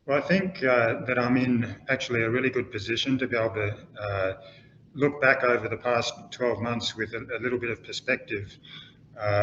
Well, I think that I'm in actually a really good position to be able to look back over the past 12 months with a little bit of perspective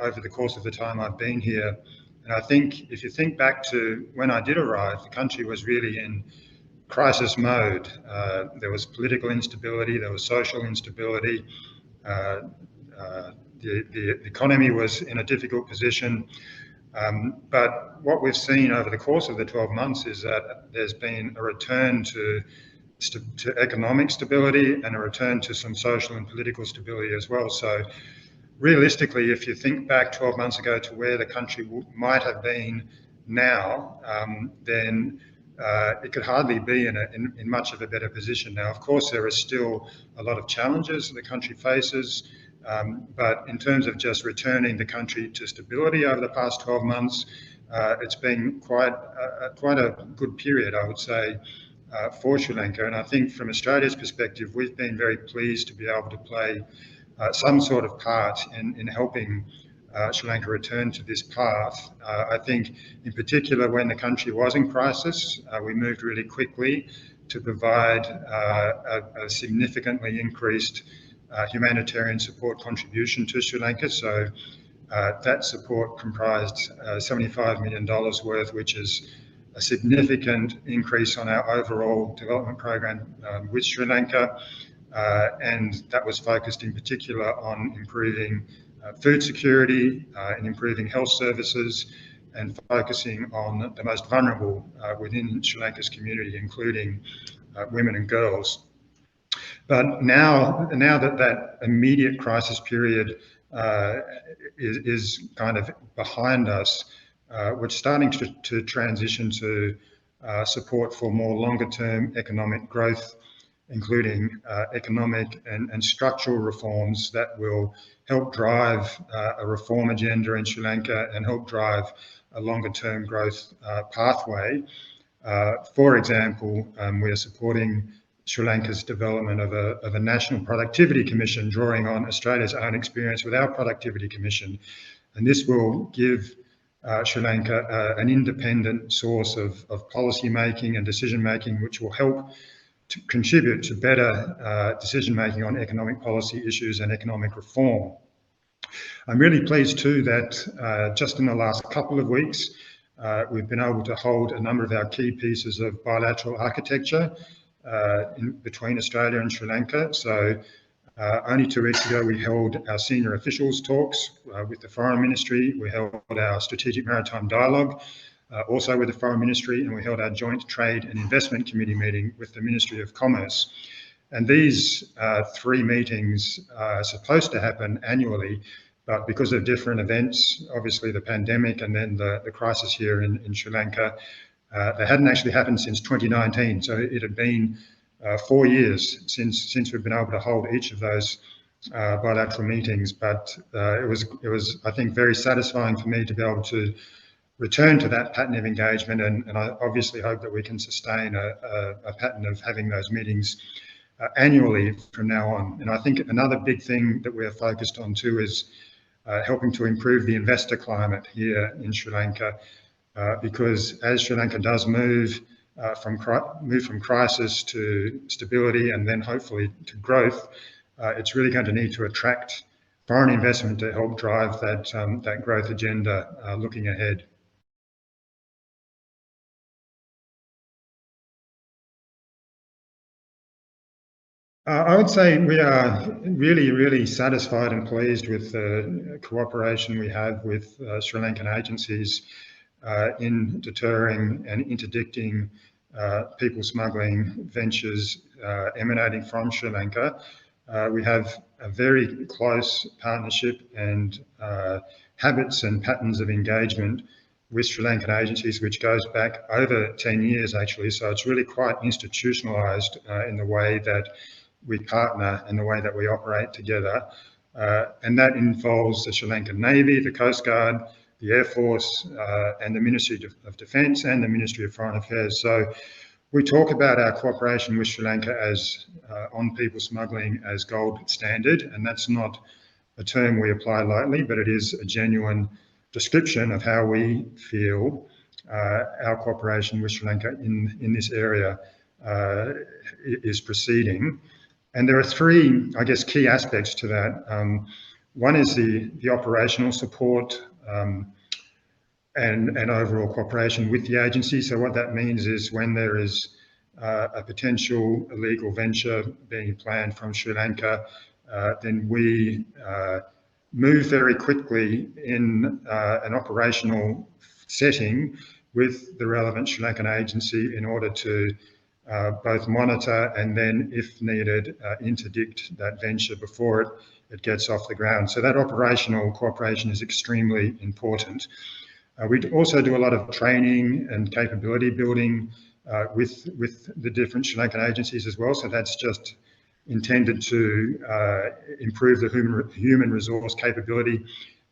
over the course of the time I've been here. And I think if you think back to when I did arrive, the country was really in crisis mode. There was political instability, there was social instability, uh, the economy was in a difficult position. But what we've seen over the course of the 12 months is that there's been a return to economic stability and a return to some social and political stability as well. So realistically, if you think back 12 months ago to where the country might have been now, then it could hardly be in much of a better position. Now, of course, there are still a lot of challenges the country faces, but in terms of just returning the country to stability over the past 12 months, it's been quite a good period, I would say, for Sri Lanka. And I think from Australia's perspective, we've been very pleased to be able to play some sort of part in helping Sri Lanka return to this path. I think in particular when the country was in crisis, we moved really quickly to provide a significantly increased humanitarian support contribution to Sri Lanka. So that support comprised $75 million worth, which is a significant increase on our overall development program with Sri Lanka. And that was focused in particular on improving food security and improving health services and focusing on the most vulnerable within Sri Lanka's community, including women and girls. But now that immediate crisis period is kind of behind us, we're starting to transition to support for more longer-term economic growth, including economic and structural reforms that will help drive a reform agenda in Sri Lanka and help drive a longer-term growth pathway. For example, we are supporting Sri Lanka's development of a national productivity commission, drawing on Australia's own experience with our productivity commission. And this will give Sri Lanka an independent source of policy making and decision making, which will help to contribute to better decision making on economic policy issues and economic reform. I'm really pleased too that just in the last couple of weeks, we've been able to hold a number of our key pieces of bilateral architecture between Australia and Sri Lanka. So only 2 weeks ago, we held our senior officials talks with the Foreign Ministry. We held our Strategic Maritime Dialogue also with the Foreign Ministry, and we held our Joint Trade and Investment Committee meeting with the Ministry of Commerce. And these 3 meetings are supposed to happen annually, but because of different events, obviously the pandemic and then the crisis here in Sri Lanka, they hadn't actually happened since 2019. So it had been 4 years since we've been able to hold each of those bilateral meetings. But it was, I think, very satisfying for me to be able to return to that pattern of engagement, and I obviously hope that we can sustain a pattern of having those meetings annually from now on. And I think another big thing that we're focused on too is helping to improve the investor climate here in Sri Lanka, because as Sri Lanka does move from crisis to stability and then hopefully to growth, it's really going to need to attract foreign investment to help drive that growth agenda looking ahead. I would say we are really, really satisfied and pleased with the cooperation we have with Sri Lankan agencies in deterring and interdicting people smuggling ventures emanating from Sri Lanka. We have a very close partnership and habits and patterns of engagement with Sri Lankan agencies, which goes back over 10 years actually. So it's really quite institutionalized in the way that we partner and the way that we operate together. And that involves the Sri Lankan Navy, the Coast Guard, the Air Force, and the Ministry of Defence and the Ministry of Foreign Affairs. So we talk about our cooperation with Sri Lanka as on people smuggling as gold standard, and that's not a term we apply lightly, but it is a genuine description of how we feel our cooperation with Sri Lanka in this area is proceeding. And there are three, I guess, key aspects to that. One is the operational support and overall cooperation with the agency. So what that means is when there is a potential illegal venture being planned from Sri Lanka, then we move very quickly in an operational setting with the relevant Sri Lankan agency in order to both monitor and then, if needed, interdict that venture before it gets off the ground. So that operational cooperation is extremely important. We also do a lot of training and capability building with the different Sri Lankan agencies as well. So that's just intended to improve the human resource capability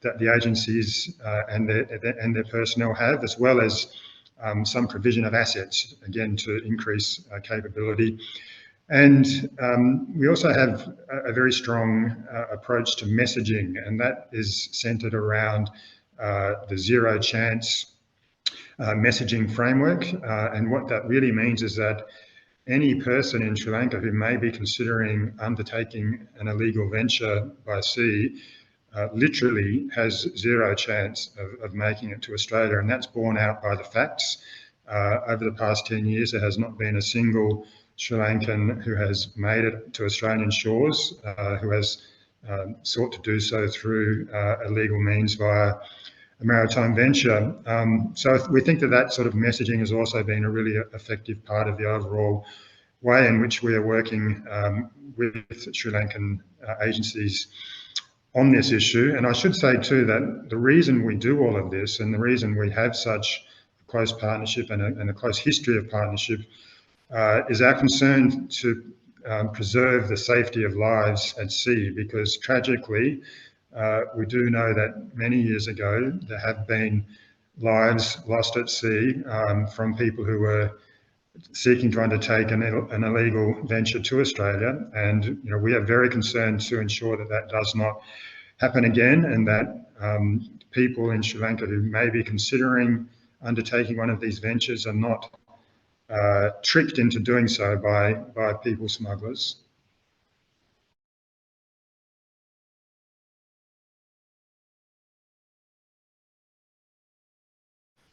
that the agencies and their personnel have, as well as some provision of assets, again, to increase capability. And we also have a very strong approach to messaging, and that is centered around the zero chance messaging framework. And what that really means is that any person in Sri Lanka who may be considering undertaking an illegal venture by sea literally has zero chance of making it to Australia, and that's borne out by the facts. Over the past 10 years, there has not been a single Sri Lankan who has made it to Australian shores, who has sought to do so through illegal means via a maritime venture. So we think that that sort of messaging has also been a really effective part of the overall way in which we are working with Sri Lankan agencies on this issue. And I should say too that the reason we do all of this and the reason we have such a close partnership and a close history of partnership is our concern to preserve the safety of lives at sea, because tragically, we do know that many years ago there have been lives lost at sea from people who were seeking to undertake an illegal venture to Australia, and we are very concerned to ensure that that does not happen again, and that people in Sri Lanka who may be considering undertaking one of these ventures are not tricked into doing so by people smugglers.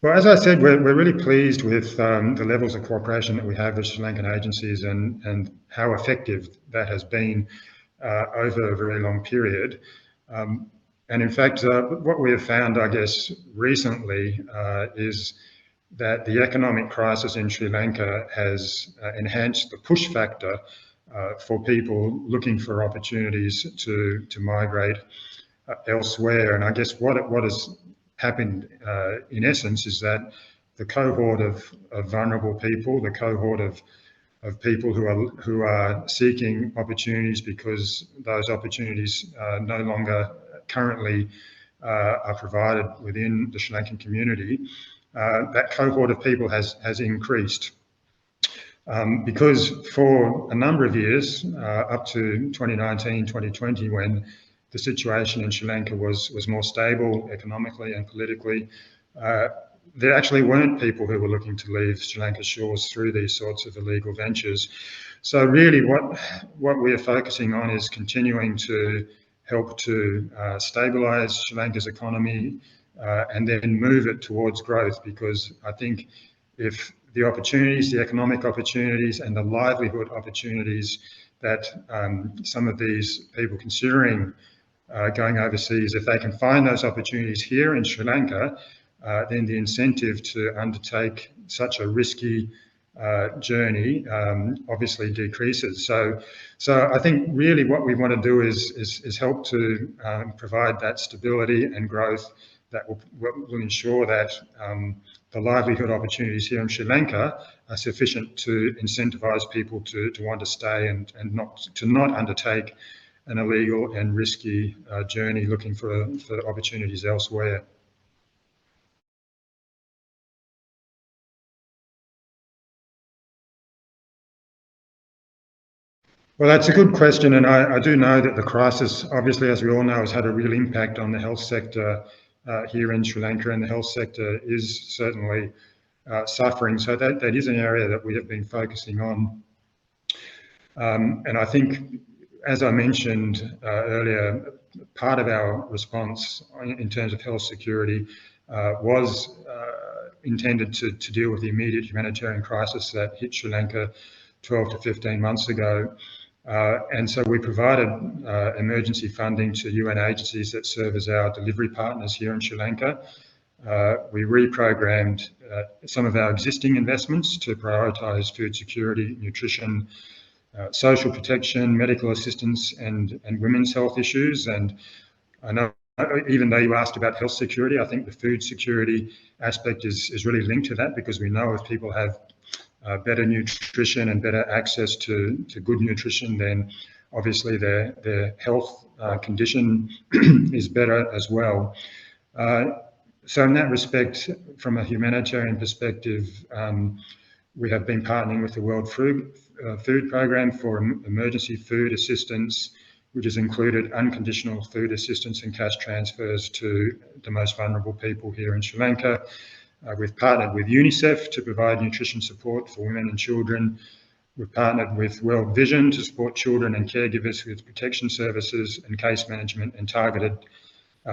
Well, as I said, we're really pleased with the levels of cooperation that we have with Sri Lankan agencies and how effective that has been over a very long period. And in fact, what we have found, I guess, recently is that the economic crisis in Sri Lanka has enhanced the push factor for people looking for opportunities to migrate elsewhere. And I guess what has happened in essence is that the cohort of vulnerable people, the cohort of people who are seeking opportunities because those opportunities no longer currently are provided within the Sri Lankan community, that cohort of people has increased. Because for a number of years, up to 2019, 2020, when the situation in Sri Lanka was more stable economically and politically, there actually weren't people who were looking to leave Sri Lanka's shores through these sorts of illegal ventures. So really what we are focusing on is continuing to help to stabilise Sri Lanka's economy and then move it towards growth, because I think if the opportunities, the economic opportunities and the livelihood opportunities that some of these people considering going overseas, if they can find those opportunities here in Sri Lanka, then the incentive to undertake such a risky journey obviously decreases. So I think really what we want to do is help to provide that stability and growth that will ensure that the livelihood opportunities here in Sri Lanka are sufficient to incentivise people to want to stay and not undertake an illegal and risky journey looking for opportunities elsewhere. Well, that's a good question, and I do know that the crisis, obviously, as we all know, has had a real impact on the health sector here in Sri Lanka, and the health sector is certainly suffering. So that is an area that we have been focusing on. And I think, as I mentioned earlier, part of our response in terms of health security was intended to deal with the immediate humanitarian crisis that hit Sri Lanka 12 to 15 months ago. And so we provided emergency funding to UN agencies that serve as our delivery partners here in Sri Lanka. We reprogrammed some of our existing investments to prioritise food security, nutrition, social protection, medical assistance, and women's health issues. And I know, even though you asked about health security, I think the food security aspect is really linked to that, because we know if people have better nutrition and better access to good nutrition, then obviously their health condition is better as well. So in that respect, from a humanitarian perspective, we have been partnering with the World Food Programme for emergency food assistance, which has included unconditional food assistance and cash transfers to the most vulnerable people here in Sri Lanka. We've partnered with UNICEF to provide nutrition support for women and children. We've partnered with World Vision to support children and caregivers with protection services and case management and targeted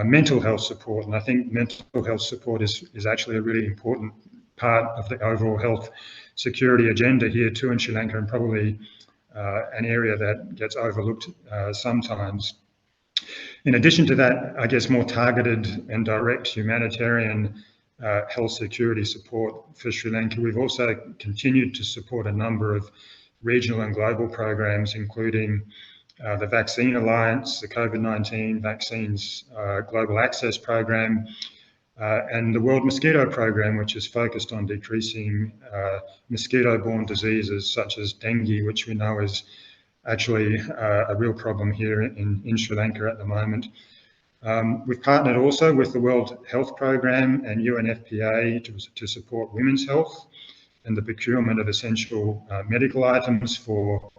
mental health support. And I think mental health support is actually a really important part of the overall health security agenda here too in Sri Lanka, and probably an area that gets overlooked sometimes. In addition to that, I guess more targeted and direct humanitarian health security support for Sri Lanka, we've also continued to support a number of regional and global programs, including the Vaccine Alliance, the COVID-19 Vaccines Global Access Program, and the World Mosquito Program, which is focused on decreasing mosquito-borne diseases such as dengue, which we know is actually a real problem here in Sri Lanka at the moment. We've partnered also with the World Health Program and UNFPA to support women's health and the procurement of essential medical items for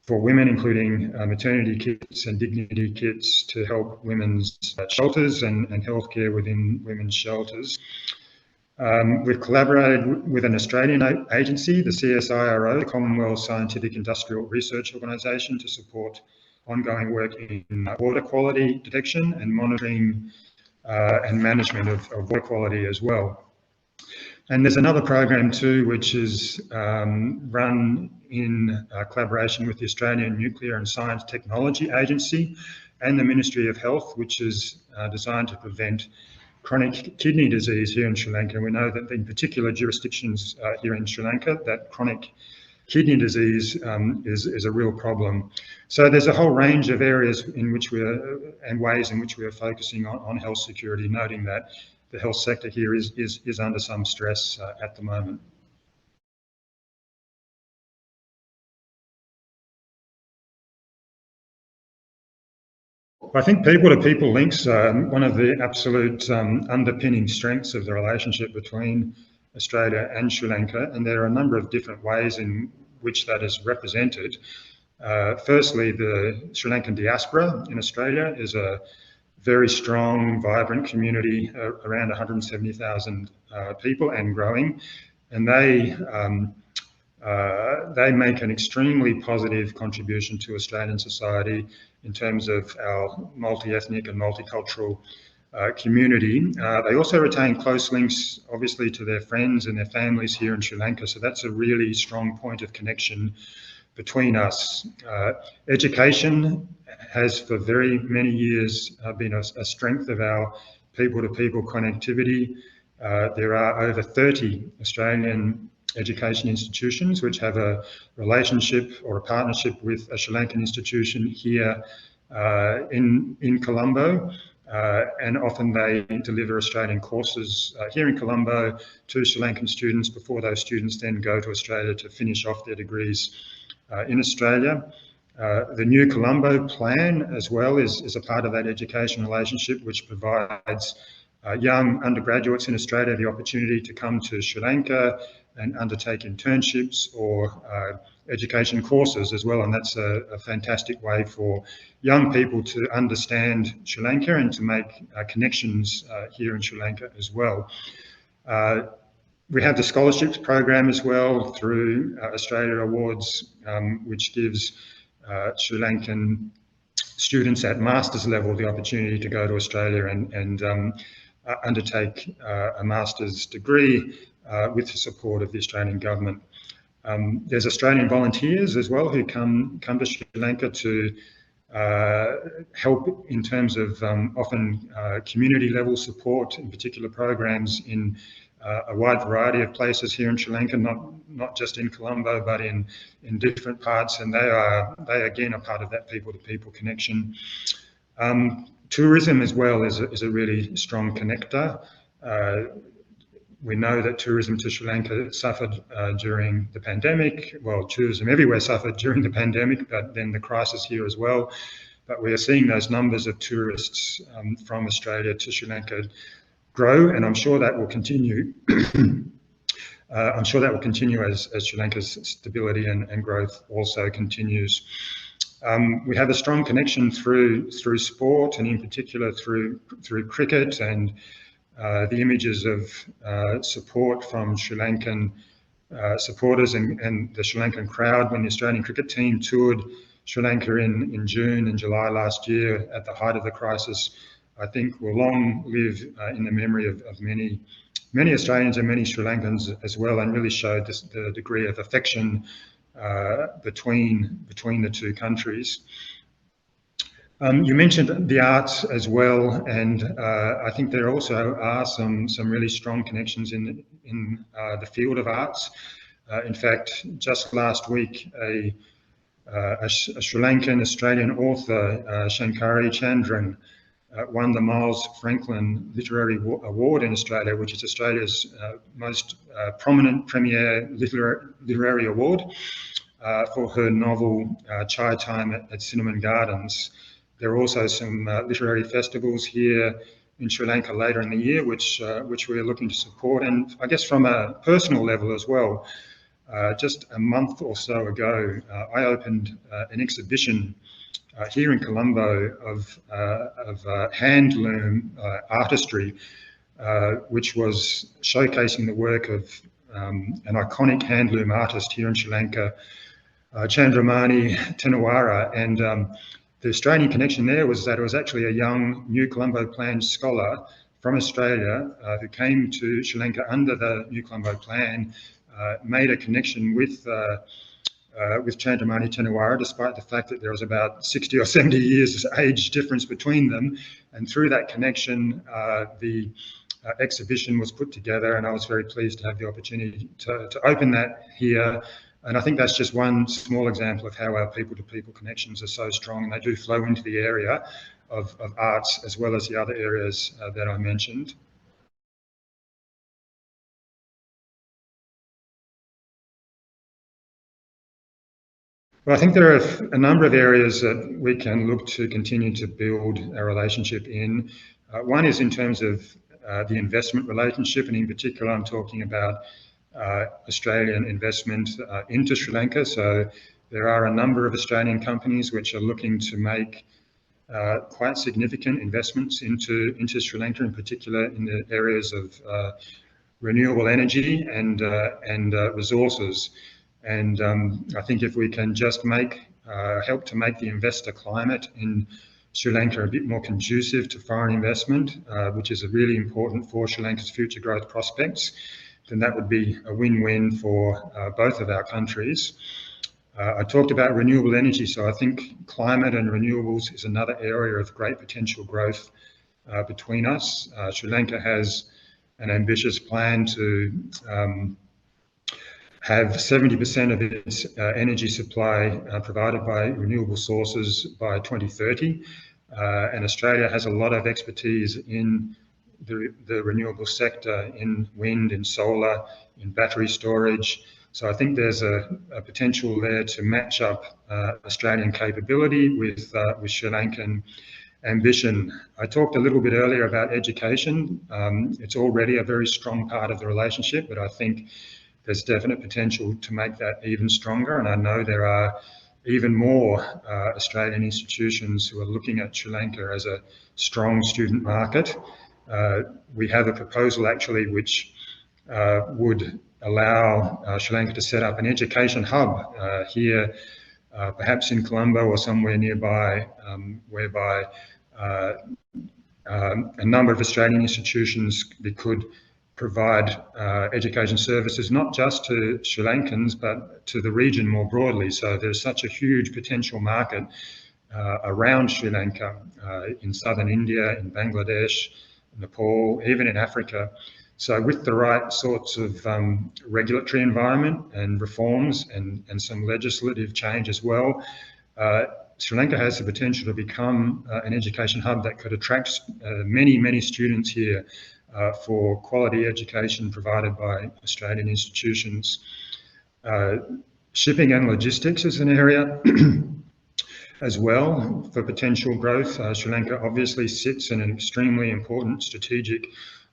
women, including maternity kits and dignity kits to help women's shelters and healthcare within women's shelters. We've collaborated with an Australian agency, the CSIRO, the Commonwealth Scientific Industrial Research Organisation, to support ongoing work in water quality detection and monitoring and management of water quality as well. And there's another program too, which is run in collaboration with the Australian Nuclear and Science Technology Agency and the Ministry of Health, which is designed to prevent chronic kidney disease here in Sri Lanka. We know that in particular jurisdictions here in Sri Lanka, that chronic kidney disease is a real problem. So there's a whole range of areas in which and ways in which we are focusing on health security, noting that the health sector here is under some stress at the moment. I think people-to-people links are one of the absolute underpinning strengths of the relationship between Australia and Sri Lanka, and there are a number of different ways in which that is represented. Firstly, the Sri Lankan diaspora in Australia is a very strong, vibrant community, around 170,000 people and growing, and they make an extremely positive contribution to Australian society in terms of our multi-ethnic and multicultural community. They also retain close links, obviously, to their friends and their families here in Sri Lanka, so that's a really strong point of connection between us. Education has for very many years been a strength of our people-to-people connectivity. There are over 30 Australian education institutions which have a relationship or a partnership with a Sri Lankan institution here in Colombo, and often they deliver Australian courses here in Colombo to Sri Lankan students before those students then go to Australia to finish off their degrees in Australia. The new Colombo plan as well is a part of that education relationship, which provides young undergraduates in Australia the opportunity to come to Sri Lanka and undertake internships or education courses as well. And that's a fantastic way for young people to understand Sri Lanka and to make connections here in Sri Lanka as well. We have the scholarships program as well through Australia Awards, which gives Sri Lankan students at master's level the opportunity to go to Australia and undertake a master's degree with the support of the Australian government. There's Australian volunteers as well who come to Sri Lanka to help in terms of often community level support, in particular programs in a wide variety of places here in Sri Lanka, not just in Colombo, but in different parts, and they again are part of that people-to-people connection. Tourism as well is a really strong connector. We know that tourism to Sri Lanka suffered during the pandemic. Well, tourism everywhere suffered during the pandemic, but then the crisis here as well. But we are seeing those numbers of tourists from Australia to Sri Lanka grow, and I'm sure that will continue. I'm sure that will continue as Sri Lanka's stability and growth also continues. We have a strong connection through sport, and in particular through cricket, and the images of support from Sri Lankan supporters and the Sri Lankan crowd when the Australian cricket team toured Sri Lanka in June and July last year at the height of the crisis, I think will long live in the memory of many Australians and many Sri Lankans as well, and really showed the degree of affection between the two countries. You mentioned the arts as well, and I think there also are some really strong connections in the field of arts. In fact, just last week, a Sri Lankan Australian author, Shankari Chandran, won the Miles Franklin Literary Award in Australia, which is Australia's most prominent premier literary award for her novel Chai Time at Cinnamon Gardens. There are also some literary festivals here in Sri Lanka later in the year, which we are looking to support. And I guess from a personal level as well, just a month or so ago, I opened an exhibition here in Colombo of handloom artistry, which was showcasing the work of an iconic handloom artist here in Sri Lanka, Chandramani Tenawara. And the Australian connection there was that it was actually a young New Colombo Plan scholar from Australia who came to Sri Lanka under the New Colombo Plan, made a connection with Chandramani Tenawara, despite the fact that there was about 60 or 70 years age difference between them. And through that connection, the exhibition was put together, and I was very pleased to have the opportunity to open that here. And I think that's just one small example of how our people-to-people connections are so strong, and they do flow into the area of arts as well as the other areas that I mentioned. Well, I think there are a number of areas that we can look to continue to build our relationship in. One is in terms of the investment relationship, and in particular, I'm talking about Australian investment into Sri Lanka. So there are a number of Australian companies which are looking to make quite significant investments into Sri Lanka, in particular in the areas of renewable energy and resources. And I think if we can just help to make the investor climate in Sri Lanka a bit more conducive to foreign investment, which is really important for Sri Lanka's future growth prospects, then that would be a win-win for both of our countries. I talked about renewable energy, so I think climate and renewables is another area of great potential growth between us. Sri Lanka has an ambitious plan to have 70% of its energy supply provided by renewable sources by 2030. And Australia has a lot of expertise in the renewable sector, in wind, in solar, in battery storage. So I think there's a potential there to match up Australian capability with Sri Lankan ambition. I talked a little bit earlier about education. It's already a very strong part of the relationship, but I think there's definite potential to make that even stronger. And I know there are even more Australian institutions who are looking at Sri Lanka as a strong student market. We have a proposal actually which would allow Sri Lanka to set up an education hub here, perhaps in Colombo or somewhere nearby, whereby a number of Australian institutions could provide education services, not just to Sri Lankans, but to the region more broadly. So there's such a huge potential market around Sri Lanka, in southern India, in Bangladesh, Nepal, even in Africa. So with the right sorts of regulatory environment and reforms and some legislative change as well, Sri Lanka has the potential to become an education hub that could attract many, many students here for quality education provided by Australian institutions. Shipping and logistics is an area as well for potential growth. Sri Lanka obviously sits in an extremely important strategic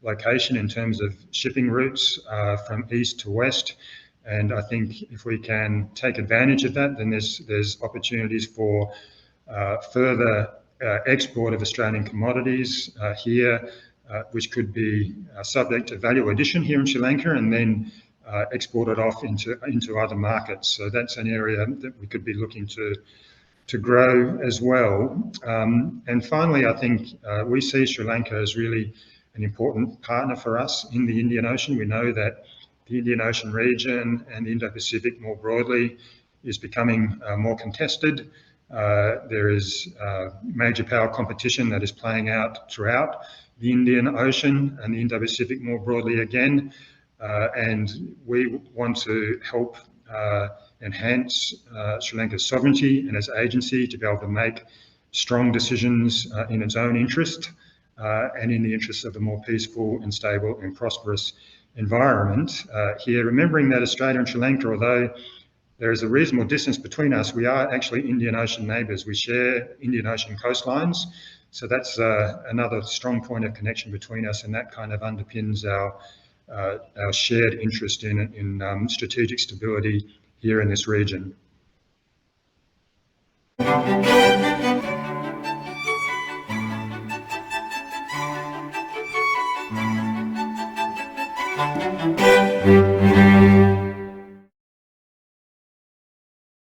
location in terms of shipping routes from east to west. And I think if we can take advantage of that, then there's opportunities for further export of Australian commodities here, which could be subject to value addition here in Sri Lanka and then exported off into other markets. So that's an area that we could be looking to grow as well. And finally, I think we see Sri Lanka as really an important partner for us in the Indian Ocean. We know that the Indian Ocean region and the Indo-Pacific more broadly is becoming more contested. There is major power competition that is playing out throughout the Indian Ocean and the Indo-Pacific more broadly again. And we want to help enhance Sri Lanka's sovereignty and its agency to be able to make strong decisions in its own interest and in the interests of a more peaceful and stable and prosperous environment here. Remembering that Australia and Sri Lanka, although there is a reasonable distance between us, we are actually Indian Ocean neighbours. We share Indian Ocean coastlines. So that's another strong point of connection between us, and that kind of underpins our shared interest in strategic stability here in this region.